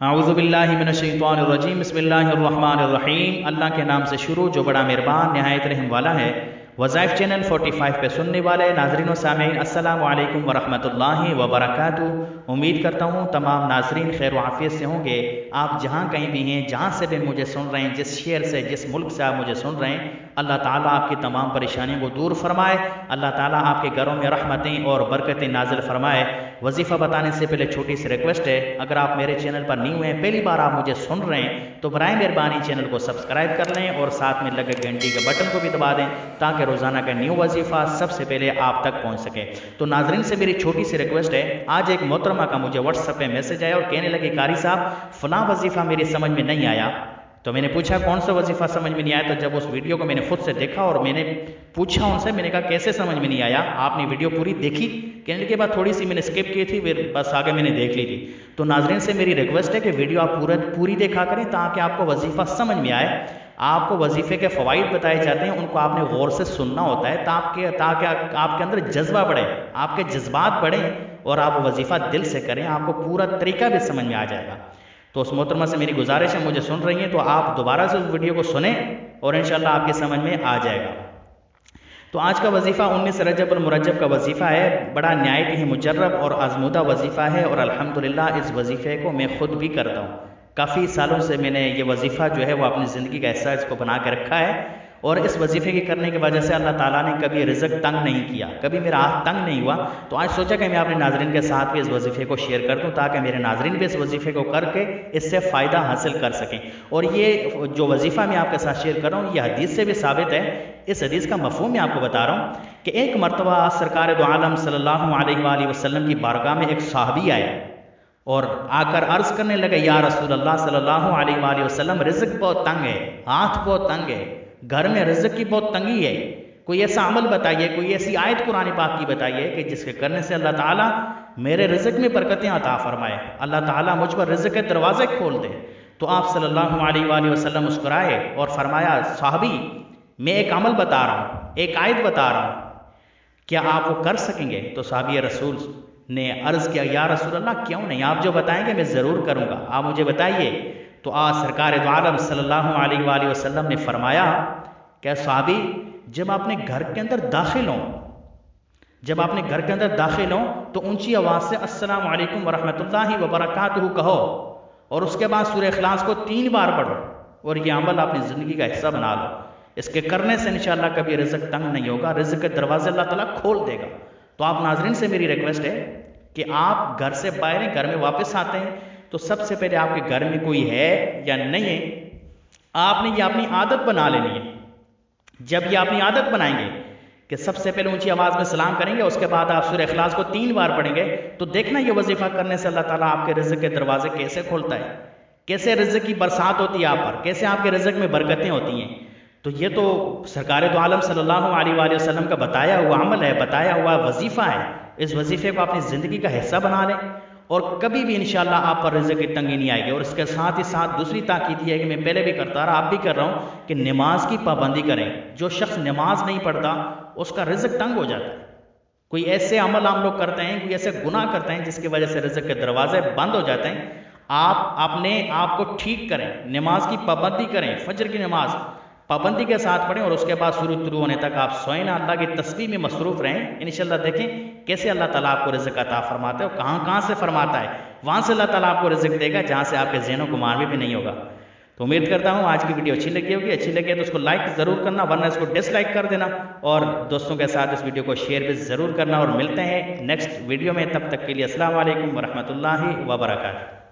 आऊज़ुबिल्लाहिमिनश्शैतानिर्रजीम बिस्मिल्लाहिर्रहमानिर्रहीम। अल्लाह के नाम से शुरू जो बड़ा मेहरबान निहायत रहम वाला है। वज़ाइफ चैनल 45 पे सुनने वाले नाजरीन व सामीन अस्सलामु अलैकुम वरहमतुल्लाहि वबरकातुहू। उम्मीद करता हूँ तमाम नाजरीन खैर व आफियत से होंगे। आप जहाँ कहीं भी हैं, जहाँ से भी मुझे सुन रहे हैं, जिस शहर से जिस मुल्क से आप मुझे सुन रहे हैं, अल्लाह ताला आपकी तमाम परेशानियों को दूर फरमाए। अल्लाह ताला आपके घरों में रहमतें और बरकतें नाजिल फरमाए। वजीफ़ा बताने से पहले छोटी सी रिक्वेस्ट है, अगर आप मेरे चैनल पर न्यू हैं, पहली बार आप मुझे सुन रहे हैं, तो बराए मेहरबानी चैनल को सब्सक्राइब कर लें और साथ में लगे घंटी के बटन को भी दबा दें ताकि रोज़ाना का न्यू वजीफ़ा सबसे पहले आप तक पहुंच सके। तो नाजरीन से मेरी छोटी सी रिक्वेस्ट है, आज एक मोहतरमा का मुझे व्हाट्सएप पे मैसेज आया और कहने लगे कारी साहब फलां वजीफ़ा मेरी समझ में नहीं आया। तो मैंने पूछा कौन सा वजीफ़ा समझ में नहीं आया। तो जब उस वीडियो को मैंने खुद से देखा और मैंने पूछा उनसे, मैंने कहा कैसे समझ में नहीं आया, आपने वीडियो पूरी देखी? कहने के बाद थोड़ी सी मैंने स्किप की थी, फिर बस आगे मैंने देख ली थी। तो नाजरीन से मेरी रिक्वेस्ट है कि वीडियो आप पूरी देखा करें ताकि आपको वजीफ़ा समझ में आए। आपको वजीफ़े के फ़वाइद बताए जाते हैं, उनको आपने गौर से सुनना होता है ताकि आपके अंदर जज्बा बढ़े, आपके जज्बात बढ़ें और आप वजीफ़ा दिल से करें, आपको पूरा तरीका भी समझ में आ जाएगा। तो उस मोहतरमा से मेरी गुजारिश है, मुझे सुन रही हैं तो आप दोबारा से उस वीडियो को सुने और इंशाल्लाह आपकी समझ में आ जाएगा। तो आज का वजीफ़ा 19 रजब और मुरज्जब का वजीफ़ा है। बड़ा न्यायत ही मुजर्रब और आजमूदा वजीफ़ा है और अल्हम्दुलिल्लाह इस वजीफ़े को मैं खुद भी करता हूँ। काफ़ी सालों से मैंने ये वजीफ़ा जो है वो अपनी ज़िंदगी का हिस्सा इसको बना के रखा है और इस वजीफ़े के करने की वजह से अल्लाह ताला ने कभी रिज़्क़ तंग नहीं किया, कभी मेरा हाथ तंग नहीं हुआ। तो आज सोचा कि मैं अपने नाजरीन के साथ भी इस वजीफ़े को शेयर कर दूं ताकि मेरे नाजरीन भी इस वजीफ़े को करके इससे फ़ायदा हासिल कर सकें। और ये जो वजीफ़ा मैं आपके साथ शेयर कर रहा हूँ ये हदीस से भी साबित है। इस हदीस का मफ़हूम मैं आपको बता रहा हूँ कि एक मरतबा सरकार दो आलम सल्लल्लाहु अलैहि वसल्लम की बारगाह में एक सहाबी आए और आकर अर्ज़ करने लगे, या रसूल अल्लाह सल्लल्लाहु अलैहि वसल्लम रिज़्क़ बहुत तंग है, हाथ बहुत तंग है, घर में रिज़्क़ की बहुत तंगी है, कोई ऐसा अमल बताइए, कोई ऐसी आयत कुरान पाक की बताइए कि जिसके करने से अल्लाह ताला मेरे रिज़्क़ में बरकतें अता फरमाए, अल्लाह ताला मुझ पर रिज़्क़ के दरवाजे खोल दे। तो आप सल्लल्लाहु अलैहि वसल्लम मुस्कुराए और फरमाया, साहबी मैं एक अमल बता रहा हूँ, एक आयत बता रहा हूँ, क्या आप वो कर सकेंगे? तो साहबी रसूल ने अर्ज़ किया, या रसूल अल्लाह क्यों नहीं, आप जो बताएंगे मैं ज़रूर करूँगा, आप मुझे बताइए। तो आज सरकार दो आलम सल्लल्लाहु अलैहि वसल्लम ने फरमाया, क्या साहबी जब आपने घर के अंदर दाखिल हों, जब आपने घर के अंदर दाखिल हों तो ऊंची आवाज़ से अस्सलामु अलैकुम वरहमतुल्लाहि वबरकातुहू कहो और उसके बाद सूरह इखलास को 3 बार पढ़ो और ये अमल अपनी ज़िंदगी का हिस्सा बना लो। इसके करने से इंशाअल्लाह कभी रिज़्क़ तंग नहीं होगा, रिज़्क़ के दरवाजे अल्लाह ताला खोल देगा। तो आप नाजरीन से मेरी रिक्वेस्ट है कि आप घर से बाहर हैं, घर में वापस आते हैं तो सबसे पहले आपके घर में कोई है या नहीं है, आपने ये अपनी आदत बना लेनी है। जब ये अपनी आदत बनाएंगे कि सबसे पहले ऊंची आवाज़ में सलाम करेंगे, उसके बाद आप सूरह इखलास को 3 बार पढ़ेंगे, तो देखना ये वजीफ़ा करने से अल्लाह ताला आपके रिज़्क़ के दरवाजे कैसे खोलता है, कैसे रिज़्क़ की बरसात होती है आप पर, कैसे आपके रिज़्क़ में बरकतें होती हैं। तो ये तो सरकार दो आलम सल्लल्लाहु अलैहि वसल्लम का बताया हुआ अमल है, बताया हुआ वजीफ़ा है। इस वजीफ़े को अपनी ज़िंदगी का हिस्सा बना लें और कभी भी इंशाअल्लाह आप पर रिज़्क़ की तंगी नहीं आएगी। और इसके साथ ही साथ दूसरी ताकीद ये है कि मैं पहले भी करता रहा, आप भी कर रहा हूँ कि नमाज की पाबंदी करें। जो शख्स नमाज नहीं पढ़ता उसका रिज़्क़ तंग हो जाता है। कोई ऐसे अमल हम लोग करते हैं, कोई ऐसे गुनाह करते हैं जिसकी वजह से रिज़्क़ के दरवाजे बंद हो जाते हैं। आप अपने आप को ठीक करें, नमाज की पाबंदी करें, फजर की नमाज पाबंदी के साथ पढ़ें और उसके बाद सूरज शुरू होने तक आप सोए ना, अल्लाह की तस्बीह में मसरूफ़ रहें। इंशाअल्लाह देखें कैसे अल्लाह ताला आपको रिज़्क़ अता फरमाता है और कहाँ से फरमाता है, वहाँ से अल्लाह ताला आपको रिज़्क़ देगा जहाँ से आपके ज़हनों को मार भी नहीं होगा। तो उम्मीद करता हूँ आज की वीडियो अच्छी लगी होगी। अच्छी लगे तो उसको लाइक ज़रूर करना, वरना इसको डिसलाइक कर देना और दोस्तों के साथ इस वीडियो को शेयर भी ज़रूर करना। और मिलते हैं नेक्स्ट वीडियो में, तब तक के लिए अस्सलामु अलैकुम वरहमतुल्लाहि वबरकातुहू।